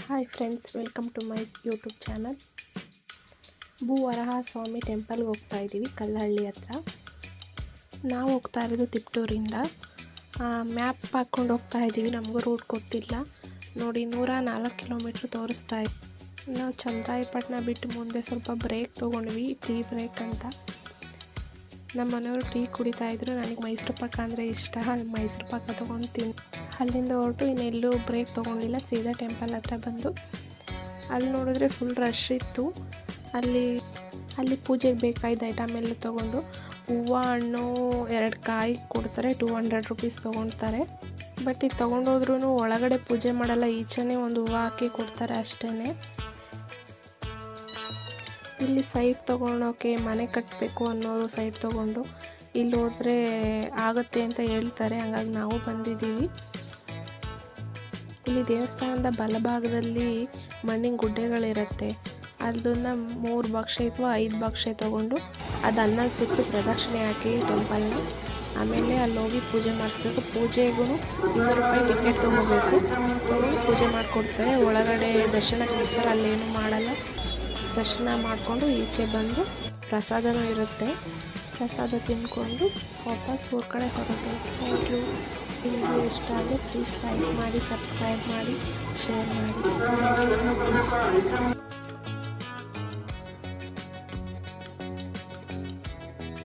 Hi friends, welcome to my YouTube channel. Bhuvaraha Swamy ಟೆಂಪಲ್ಗೆ ಹೋಗ್ತಾ ಇದ್ದೀವಿ, ಕಲ್ಲಹಳ್ಳಿ ಹತ್ರ. ನಾವು ಹೋಗ್ತಾ ಇರೋದು ತಿಪ್ಟೂರಿಂದ. ಮ್ಯಾಪ್ ಹಾಕ್ಕೊಂಡು ಹೋಗ್ತಾ ಇದ್ದೀವಿ, ನಮಗೂ ರೂಟ್ ಗೊತ್ತಿಲ್ಲ. ನೋಡಿ, 104 ಕಿಲೋಮೀಟ್ರ್ ತೋರಿಸ್ತಾ ಇದೆ. ನಾವು ಚನ್ನರಾಯಪಟ್ಟಣ ಬಿಟ್ಟು ಮುಂದೆ ಸ್ವಲ್ಪ ಬ್ರೇಕ್ ತೊಗೊಂಡ್ವಿ, ಟೀ ಬ್ರೇಕ್ ಅಂತ. ನಮ್ಮ ಮನೆಯವರು ಟೀ ಕುಡಿತಾಯಿದ್ರು. ನನಗೆ ಮೈಸೂರು ಪಾಕ ಅಂದರೆ ಇಷ್ಟ. ಅಲ್ಲಿ ಮೈಸೂರು ಪಾಕ ತೊಗೊಂಡು ಅಲ್ಲಿಂದ ಹೊರಟು ಇನ್ನೆಲ್ಲೂ ಬ್ರೇಕ್ ತೊಗೊಂಡಿಲ್ಲ, ಸೀದಾ ಟೆಂಪಲ್ ಹತ್ರ ಬಂದು ಅಲ್ಲಿ ನೋಡಿದ್ರೆ ಫುಲ್ ರಶ್ ಇತ್ತು. ಅಲ್ಲಿ ಪೂಜೆಗೆ ಬೇಕಾದ ಐಟಮ್ ಎಲ್ಲ ತೊಗೊಂಡು, ಹೂವು, ಹಣ್ಣು, 2 ಕಾಯಿ ಕೊಡ್ತಾರೆ, 200 ರೂಪೀಸ್ ತೊಗೊಳ್ತಾರೆ. ಬಟ್ ಇದು ತೊಗೊಂಡೋದ್ರೂ ಒಳಗಡೆ ಪೂಜೆ ಮಾಡಲ್ಲ, ಈಚೆನೇ ಒಂದು ಹೂವು ಹಾಕಿ ಕೊಡ್ತಾರೆ ಅಷ್ಟೇ. ಇಲ್ಲಿ ಸೈಟ್ ತೊಗೊಳೋಕೆ ಮನೆ ಕಟ್ಟಬೇಕು ಅನ್ನೋರು ಸೈಟ್ ತೊಗೊಂಡು ಇಲ್ಲಿ ಹೋದರೆ ಆಗುತ್ತೆ ಅಂತ ಹೇಳ್ತಾರೆ. ಹಂಗಾಗಿ ನಾವು ಬಂದಿದ್ದೀವಿ. ಇಲ್ಲಿ ದೇವಸ್ಥಾನದ ಬಲಭಾಗದಲ್ಲಿ ಮಣ್ಣಿನ ಗುಡ್ಡೆಗಳಿರುತ್ತೆ. ಅದನ್ನು 3 ಬಕ್ಷೆ ಅಥವಾ 5 ಬಕ್ಷೆ ತೊಗೊಂಡು ಅದನ್ನು ಸುತ್ತು ಪ್ರದಕ್ಷಿಣೆ ಹಾಕಿ ಟೆಂಪಲ್ನ. ಆಮೇಲೆ ಅಲ್ಲಿ ಹೋಗಿ ಪೂಜೆ ಮಾಡಿಸ್ಬೇಕು. ಪೂಜೆಗೂ 200 ರೂಪಾಯಿ ಟಿಕೆಟ್ ತೊಗೋಬೇಕು. ಪೂಜೆ ಮಾಡಿಕೊಡ್ತಾರೆ. ಒಳಗಡೆ ದರ್ಶನಕ್ಕೆ ಬಿಡ್ತಾರೆ, ಅಲ್ಲೇನು ಮಾಡಲ್ಲ. ದರ್ಶನ ಮಾಡಿಕೊಂಡು ಈಚೆ ಬಂದು ಪ್ರಸಾದನೂ ಇರುತ್ತೆ. ಪ್ರಸಾದ ತಿಂದ್ಕೊಂಡು ವಾಪಸ್ ಊರ ಕಡೆ ಹೊರಟು. Thank you. ನಿಮಗೂ ಇಷ್ಟ ಆದರೆ ಪ್ಲೀಸ್ ಲೈಕ್ ಮಾಡಿ, ಸಬ್ಸ್ಕ್ರೈಬ್ ಮಾಡಿ, ಶೇರ್ ಮಾಡಿ.